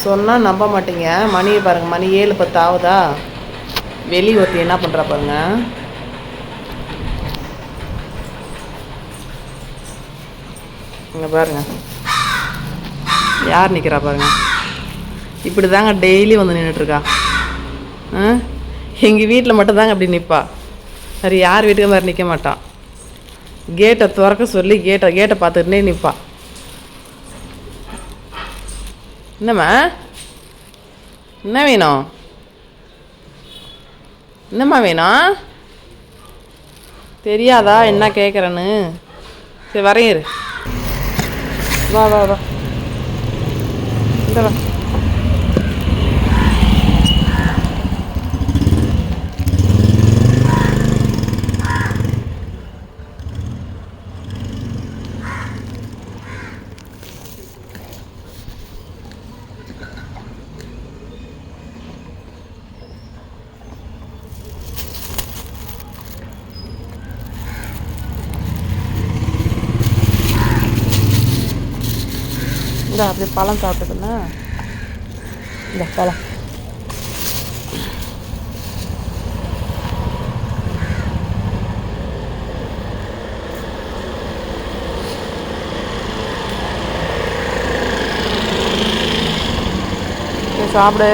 சொன்னால் நம்ப மாட்டீங்க. மணியை பாருங்கள், மணி 7:10 ஆகுதா. வெளி ஒருத்தி என்ன பண்ணுறா பாருங்க. இங்கே பாருங்க, யார் நிற்கிறா பாருங்க. இப்படி தாங்க டெய்லி வந்து நின்றுட்டுருக்கா. எங்கள் வீட்டில் மட்டும்தாங்க அப்படி நிற்பா. சரி, யார் வீட்டுக்கு மாதிரி நிற்க மாட்டான். கேட்டை திறக்க சொல்லி கேட்டை பார்த்துக்கிட்டே நிற்பா. என்னம்மா, என்ன வேணும்? என்னம்மா வேணும்? தெரியாதா என்ன கேட்குறேன்னு? சரி வரையிரு. வா வா வா, இந்த வா. இந்த அப்படி பழம் சாப்பிட்டுக்குண்ணா. இந்த பழம் சாப்பிடு.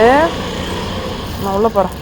நான் உள்ளே போகிறேன்.